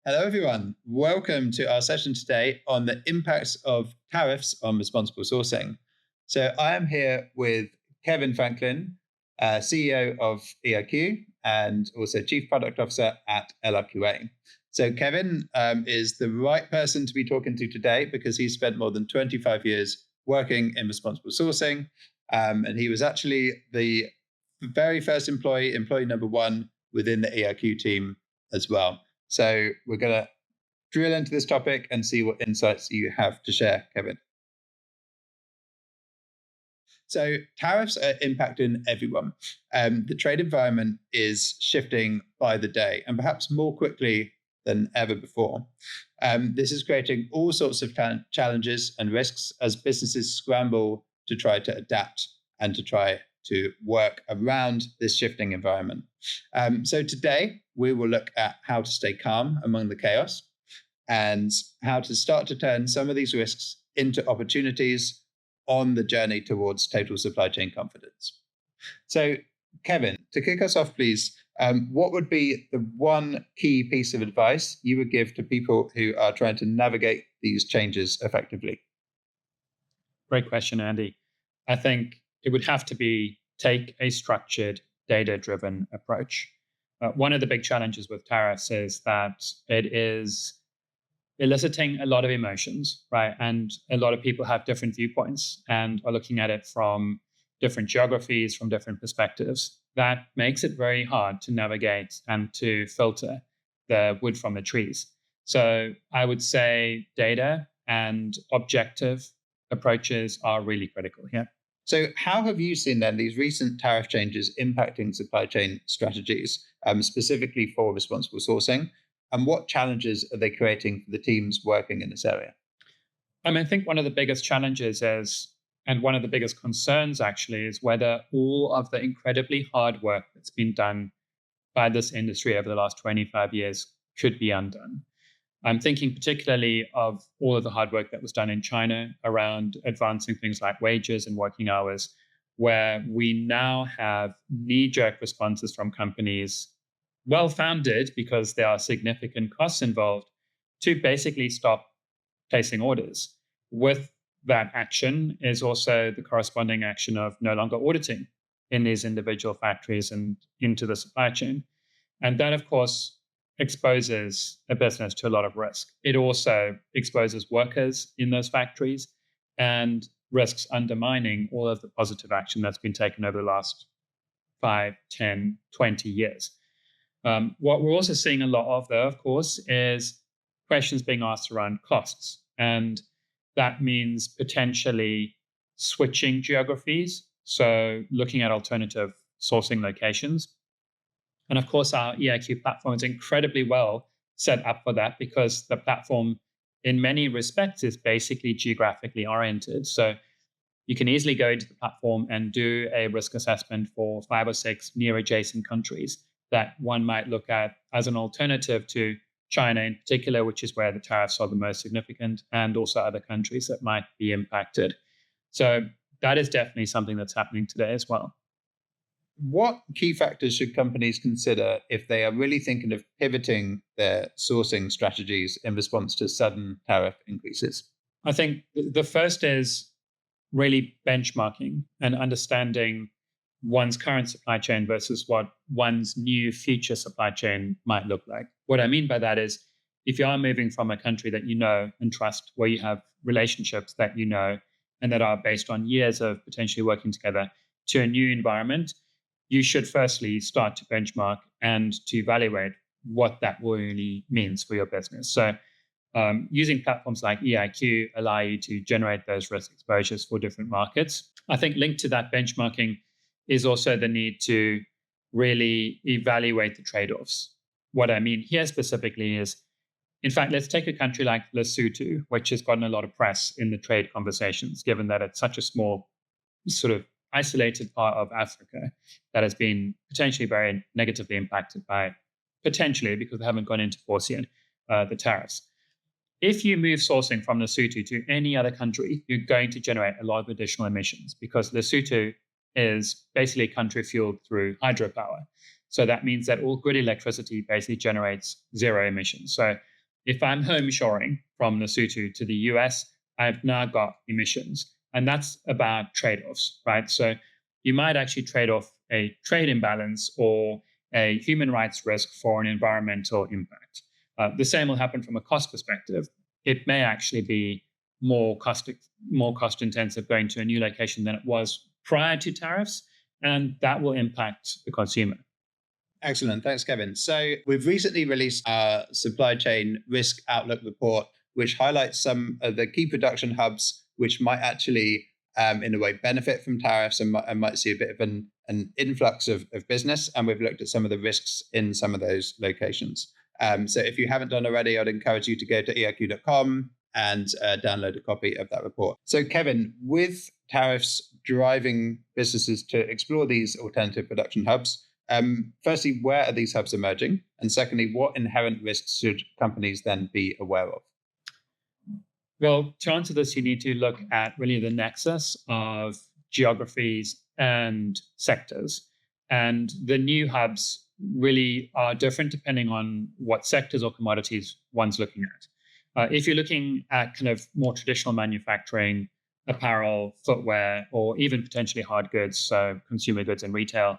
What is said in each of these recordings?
Hello, everyone. Welcome to our session today on the impacts of tariffs on responsible sourcing. So I am here with Kevin Franklin, CEO of EiQ and also Chief Product Officer at LRQA. So Kevin is the right person to be talking to today because he spent more than 25 years working in responsible sourcing. And he was actually the very first employee number one within the EiQ team as well. So we're going to drill into this topic and see what insights you have to share, Kevin. So tariffs are impacting everyone. The trade environment is shifting by the day and perhaps more quickly than ever before. This is creating all sorts of challenges and risks as businesses scramble to try to adapt and to try to work around this shifting environment. So today, we will look at how to stay calm among the chaos and how to start to turn some of these risks into opportunities on the journey towards total supply chain confidence. So, Kevin, to kick us off, please, what would be the one key piece of advice you would give to people who are trying to navigate these changes effectively? Great question, Andy. I think it would have to be take a structured, data-driven approach. One of the big challenges with tariffs is that it is eliciting a lot of emotions, right? And a lot of people have different viewpoints and are looking at it from different geographies, from different perspectives. That makes it very hard to navigate and to filter the wood from the trees. So I would say data and objective approaches are really critical here. So how have you seen then these recent tariff changes impacting supply chain strategies, specifically for responsible sourcing? And what challenges are they creating for the teams working in this area? I think one of the biggest challenges is, and one of the biggest concerns actually, is whether all of the incredibly hard work that's been done by this industry over the last 25 years could be undone. I'm thinking particularly of all of the hard work that was done in China around advancing things like wages and working hours, where we now have knee-jerk responses from companies, well-founded because there are significant costs involved, to basically stop placing orders. With that action is also the corresponding action of no longer auditing in these individual factories and into the supply chain. And that, of course, exposes a business to a lot of risk. It also exposes workers in those factories and risks undermining all of the positive action that's been taken over the last 5, 10, 20 years. What we're also seeing a lot of, though, of course, is questions being asked around costs. And that means potentially switching geographies, so looking at alternative sourcing locations. And of course, our EiQ platform is incredibly well set up for that because the platform, in many respects, is basically geographically oriented. So you can easily go into the platform and do a risk assessment for 5 or 6 near adjacent countries that one might look at as an alternative to China in particular, which is where the tariffs are the most significant, and also other countries that might be impacted. So that is definitely something that's happening today as well. What key factors should companies consider if they are really thinking of pivoting their sourcing strategies in response to sudden tariff increases? I think the first is really benchmarking and understanding one's current supply chain versus what one's new future supply chain might look like. What I mean by that is if you are moving from a country that you know and trust, where you have relationships that you know and that are based on years of potentially working together, to a new environment, you should firstly start to benchmark and to evaluate what that really means for your business. So using platforms like EiQ allow you to generate those risk exposures for different markets. I think linked to that benchmarking is also the need to really evaluate the trade-offs. What I mean here specifically is, in fact, let's take a country like Lesotho, which has gotten a lot of press in the trade conversations, given that it's such a small sort of isolated part of Africa that has been potentially very negatively impacted by, potentially, because they haven't gone into force yet, the tariffs. If you move sourcing from Lesotho to any other country, you're going to generate a lot of additional emissions because Lesotho is basically a country fueled through hydropower. So that means that all grid electricity basically generates zero emissions. So if I'm home shoring from Lesotho to the US, I've now got emissions. And that's about trade-offs, right? So you might actually trade off a trade imbalance or a human rights risk for an environmental impact. The same will happen from a cost perspective. It may actually be more cost intensive going to a new location than it was prior to tariffs, and that will impact the consumer. Excellent. Thanks, Kevin. So we've recently released our supply chain risk outlook report, which highlights some of the key production hubs which might actually, in a way, benefit from tariffs and might see a bit of an influx of business. And we've looked at some of the risks in some of those locations. So if you haven't done already, I'd encourage you to go to eiq.com and download a copy of that report. So, Kevin, with tariffs driving businesses to explore these alternative production hubs, firstly, where are these hubs emerging? And secondly, what inherent risks should companies then be aware of? Well, to answer this, you need to look at really the nexus of geographies and sectors. And the new hubs really are different depending on what sectors or commodities one's looking at. If you're looking at kind of more traditional manufacturing, apparel, footwear, or even potentially hard goods, so consumer goods and retail,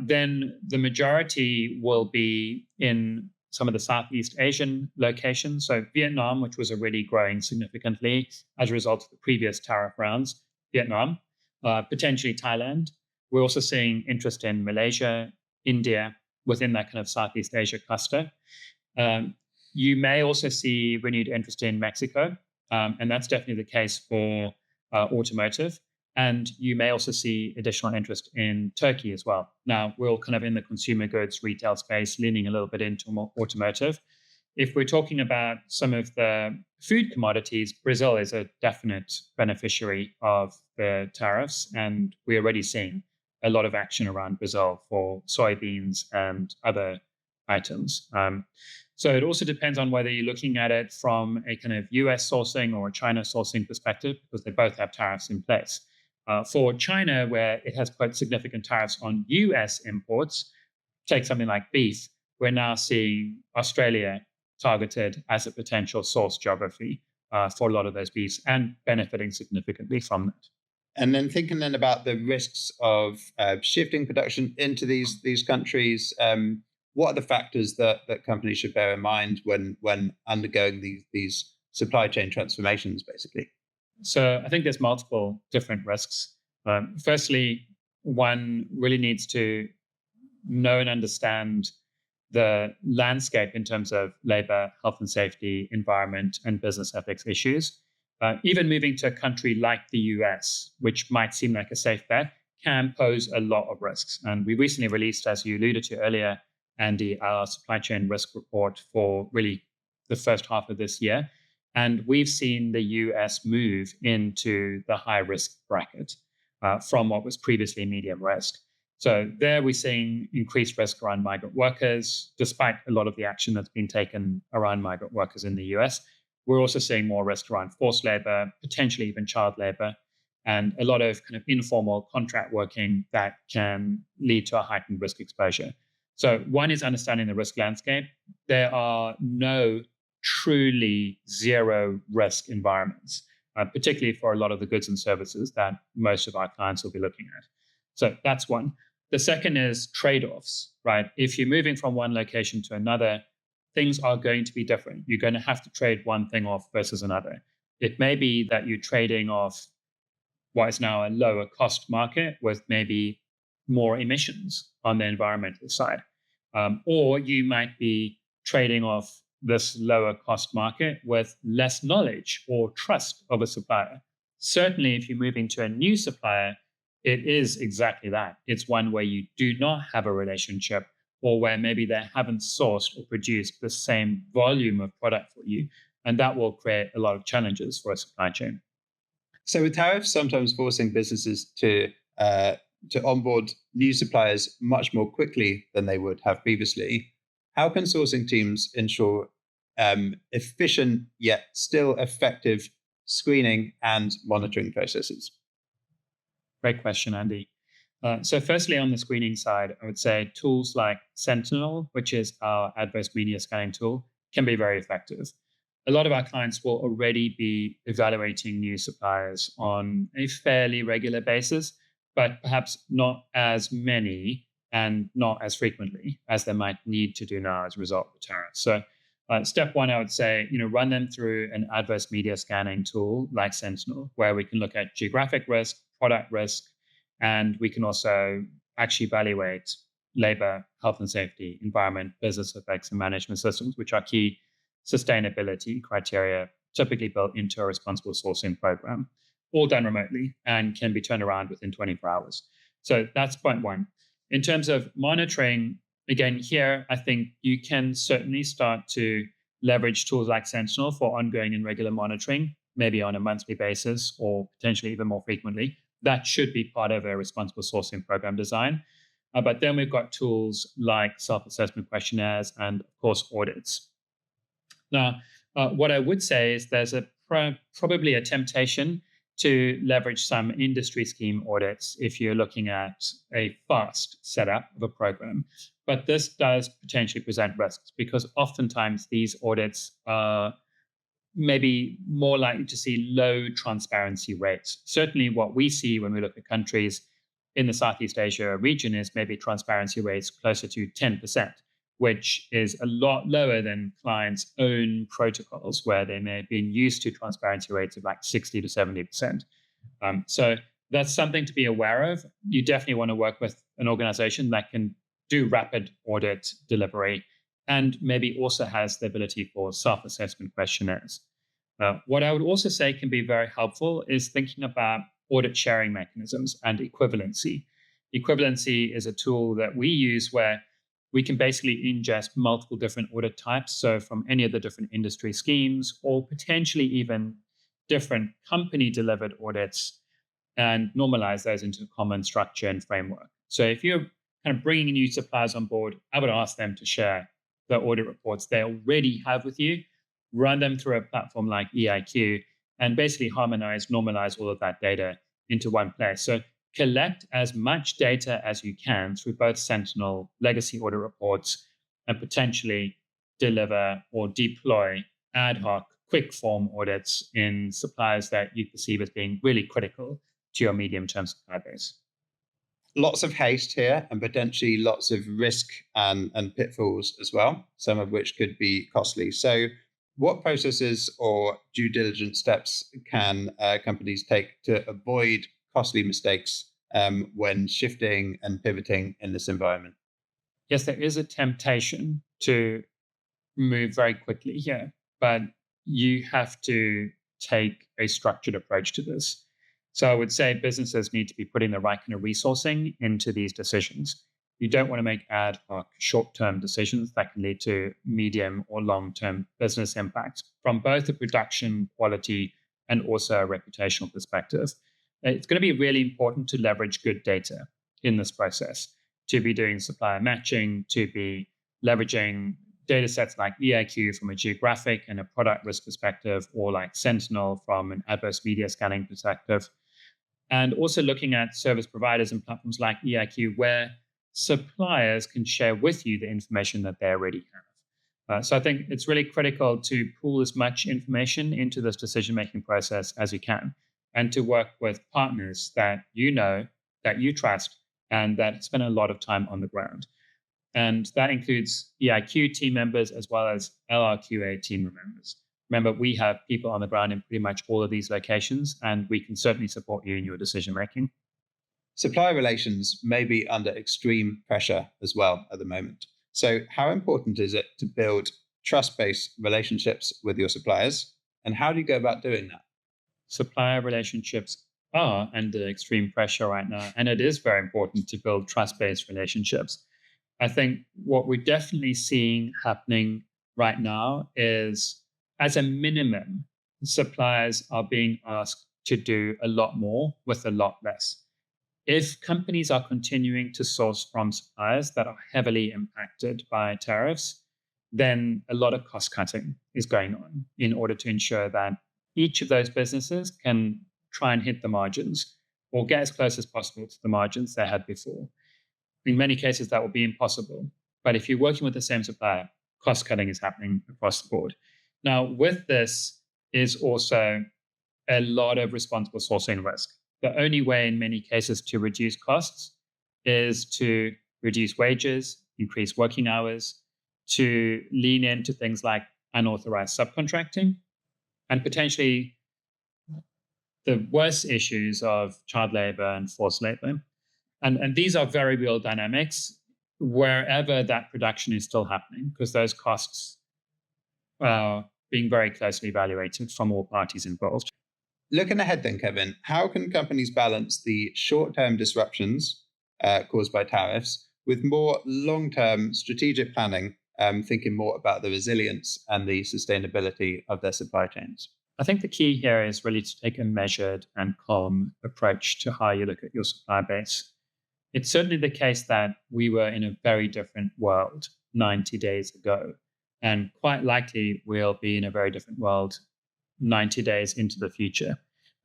then the majority will be in some of the Southeast Asian locations. So Vietnam, which was already growing significantly as a result of the previous tariff rounds, Vietnam, potentially Thailand. We're also seeing interest in Malaysia, India, within that kind of Southeast Asia cluster. You may also see renewed interest in Mexico, and that's definitely the case for automotive. And you may also see additional interest in Turkey as well. Now, we're all kind of in the consumer goods retail space, leaning a little bit into more automotive. If we're talking about some of the food commodities, Brazil is a definite beneficiary of the tariffs, and we're already seeing a lot of action around Brazil for soybeans and other items. So it also depends on whether you're looking at it from a kind of US sourcing or a China sourcing perspective, because they both have tariffs in place. For China, where it has quite significant tariffs on US imports, take something like beef, we're now seeing Australia targeted as a potential source geography for a lot of those beefs and benefiting significantly from that. And then thinking then about the risks of shifting production into these countries, what are the factors that companies should bear in mind when undergoing these supply chain transformations, basically? So I think there's multiple different risks. Firstly, one really needs to know and understand the landscape in terms of labor, health and safety, environment, and business ethics issues. Even moving to a country like the US, which might seem like a safe bet, can pose a lot of risks. And we recently released, as you alluded to earlier, Andy, our supply chain risk report for really the first half of this year. And we've seen the US move into the high risk bracket from what was previously medium risk. So there we're seeing increased risk around migrant workers, despite a lot of the action that's been taken around migrant workers in the US. We're also seeing more risk around forced labor, potentially even child labor, and a lot of kind of informal contract working that can lead to a heightened risk exposure. So one is understanding the risk landscape. There are no truly zero risk environments, particularly for a lot of the goods and services that most of our clients will be looking at. So that's one. The second is trade-offs, right? If you're moving from one location to another, things are going to be different. You're going to have to trade one thing off versus another. It may be that you're trading off what is now a lower cost market with maybe more emissions on the environmental side. Or you might be trading off this lower cost market with less knowledge or trust of a supplier. Certainly, if you're moving to a new supplier, it is exactly that. It's one where you do not have a relationship, or where maybe they haven't sourced or produced the same volume of product for you. And that will create a lot of challenges for a supply chain. So with tariffs sometimes forcing businesses to onboard new suppliers much more quickly than they would have previously, how can sourcing teams ensure efficient yet still effective screening and monitoring processes? Great question, Andy. So firstly, on the screening side, I would say tools like Sentinel, which is our adverse media scanning tool, can be very effective. A lot of our clients will already be evaluating new suppliers on a fairly regular basis, but perhaps not as many and not as frequently as they might need to do now as a result of the tariffs. So, step one, I would say, run them through an adverse media scanning tool like Sentinel, where we can look at geographic risk, product risk, and we can also actually evaluate labor, health and safety, environment, business effects, and management systems, which are key sustainability criteria typically built into a responsible sourcing program, all done remotely and can be turned around within 24 hours. So that's point one. In terms of monitoring, again, here, I think you can certainly start to leverage tools like Sentinel for ongoing and regular monitoring, maybe on a monthly basis or potentially even more frequently. That should be part of a responsible sourcing program design. But then we've got tools like self-assessment questionnaires and, of course, audits. Now, what I would say is there's probably a temptation to leverage some industry scheme audits if you're looking at a fast setup of a program. But this does potentially present risks because oftentimes these audits are maybe more likely to see low transparency rates. Certainly what we see when we look at countries in the Southeast Asia region is maybe transparency rates closer to 10%, which is a lot lower than clients' own protocols, where they may have been used to transparency rates of like 60 to 70%. So that's something to be aware of. You definitely want to work with an organization that can do rapid audit delivery and maybe also has the ability for self-assessment questionnaires. What I would also say can be very helpful is thinking about audit sharing mechanisms and equivalency. Equivalency is a tool that we use where we can basically ingest multiple different audit types, so from any of the different industry schemes or potentially even different company-delivered audits, and normalize those into a common structure and framework. So if you're kind of bringing new suppliers on board, I would ask them to share the audit reports they already have with you, run them through a platform like EiQ, and basically harmonize, normalize all of that data into one place. So collect as much data as you can through both Sentinel legacy audit reports and potentially deliver or deploy ad hoc quick form audits in suppliers that you perceive as being really critical to your medium-term supply base. Lots of haste here and potentially lots of risk and pitfalls as well, some of which could be costly. So what processes or due diligence steps can companies take to avoid costly mistakes when shifting and pivoting in this environment? Yes, there is a temptation to move very quickly here, but you have to take a structured approach to this. So I would say businesses need to be putting the right kind of resourcing into these decisions. You don't want to make ad hoc short-term decisions that can lead to medium or long-term business impacts from both a production quality and also a reputational perspective. It's going to be really important to leverage good data in this process, to be doing supplier matching, to be leveraging data sets like EiQ from a geographic and a product risk perspective, or like Sentinel from an adverse media scanning perspective. And also looking at service providers and platforms like EiQ, where suppliers can share with you the information that they already have. So I think it's really critical to pool as much information into this decision-making process as you can, and to work with partners that you know, that you trust, and that spend a lot of time on the ground. And that includes EiQ team members as well as LRQA team members. Remember, we have people on the ground in pretty much all of these locations, and we can certainly support you in your decision-making. Supplier relations may be under extreme pressure as well at the moment. So how important is it to build trust-based relationships with your suppliers? And how do you go about doing that? Supplier relationships are under extreme pressure right now, and it is very important to build trust-based relationships. I think what we're definitely seeing happening right now is, as a minimum, suppliers are being asked to do a lot more with a lot less. If companies are continuing to source from suppliers that are heavily impacted by tariffs, then a lot of cost cutting is going on in order to ensure that each of those businesses can try and hit the margins or get as close as possible to the margins they had before. In many cases, that will be impossible. But if you're working with the same supplier cost cutting is happening across the board. Now, with this is also a lot of responsible sourcing risk. The only way in many cases to reduce costs is to reduce wages, increase working hours, to lean into things like unauthorized subcontracting, and potentially the worst issues of child labor and forced labor. And these are very real dynamics wherever that production is still happening, because those costs are being very closely evaluated from all parties involved. Looking ahead then, Kevin, how can companies balance the short-term disruptions caused by tariffs with more long-term strategic planning, thinking more about the resilience and the sustainability of their supply chains? I think the key here is really to take a measured and calm approach to how you look at your supply base. It's certainly the case that we were in a very different world 90 days ago, and quite likely we'll be in a very different world 90 days into the future.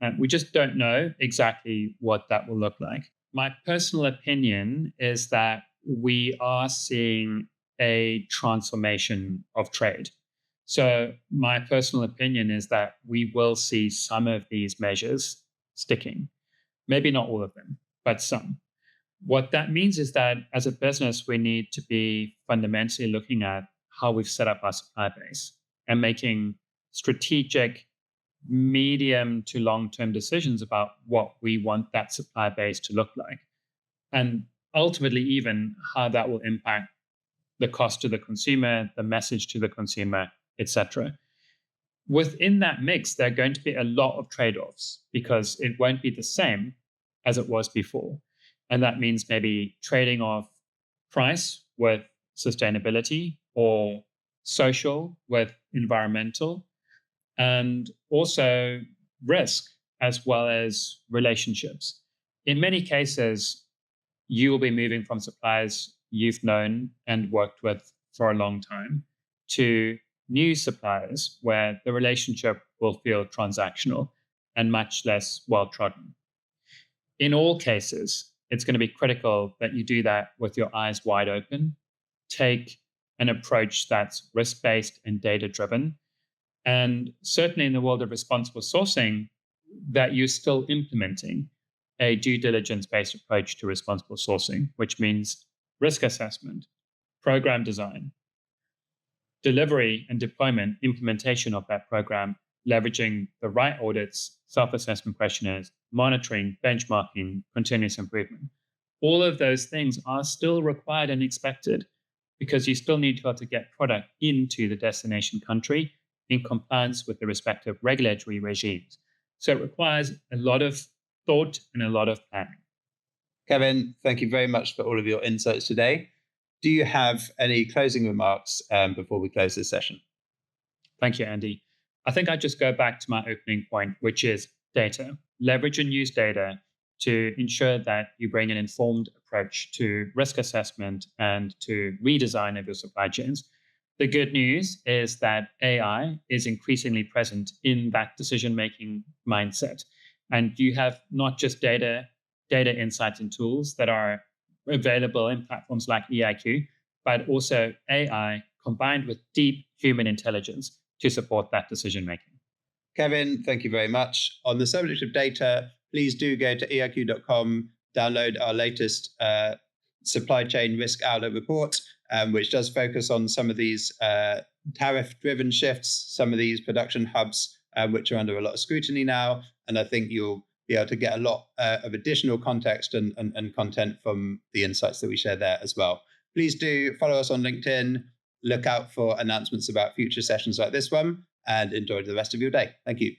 And we just don't know exactly what that will look like. My personal opinion is that we are seeing a transformation of trade. So my personal opinion is that we will see some of these measures sticking. Maybe not all of them, but some. What that means is that as a business, we need to be fundamentally looking at how we've set up our supply base and making strategic medium to long-term decisions about what we want that supply base to look like. And ultimately, even how that will impact the cost to the consumer, the message to the consumer, etc. Within that mix, there are going to be a lot of trade-offs because it won't be the same as it was before. And that means maybe trading off price with sustainability or social with environmental, and also risk as well as relationships. In many cases, you will be moving from suppliers you've known and worked with for a long time to new suppliers where the relationship will feel transactional and much less well-trodden. In all cases, it's going to be critical that you do that with your eyes wide open, take an approach that's risk-based and data-driven, and certainly in the world of responsible sourcing, that you're still implementing a due diligence-based approach to responsible sourcing, which means risk assessment, program design, delivery and deployment, implementation of that program, leveraging the right audits, self-assessment questionnaires, monitoring, benchmarking, continuous improvement. All of those things are still required and expected because you still need to be able to get product into the destination country in compliance with the respective regulatory regimes. So it requires a lot of thought and a lot of planning. Kevin, thank you very much for all of your insights today. Do you have any closing remarks before we close this session? Thank you, Andy. I think I'd just go back to my opening point, which is data. Leverage and use data to ensure that you bring an informed approach to risk assessment and to redesign of your supply chains. The good news is that AI is increasingly present in that decision-making mindset. And you have not just data insights and tools that are available in platforms like EiQ, but also AI combined with deep human intelligence to support that decision-making. Kevin, thank you very much. On the subject of data, please do go to eiq.com, download our latest supply chain risk outlook report, which does focus on some of these tariff-driven shifts, some of these production hubs, which are under a lot of scrutiny now. And I think you'll be able to get a lot of additional context and content from the insights that we share there as well. Please do follow us on LinkedIn, look out for announcements about future sessions like this one, and enjoy the rest of your day. Thank you.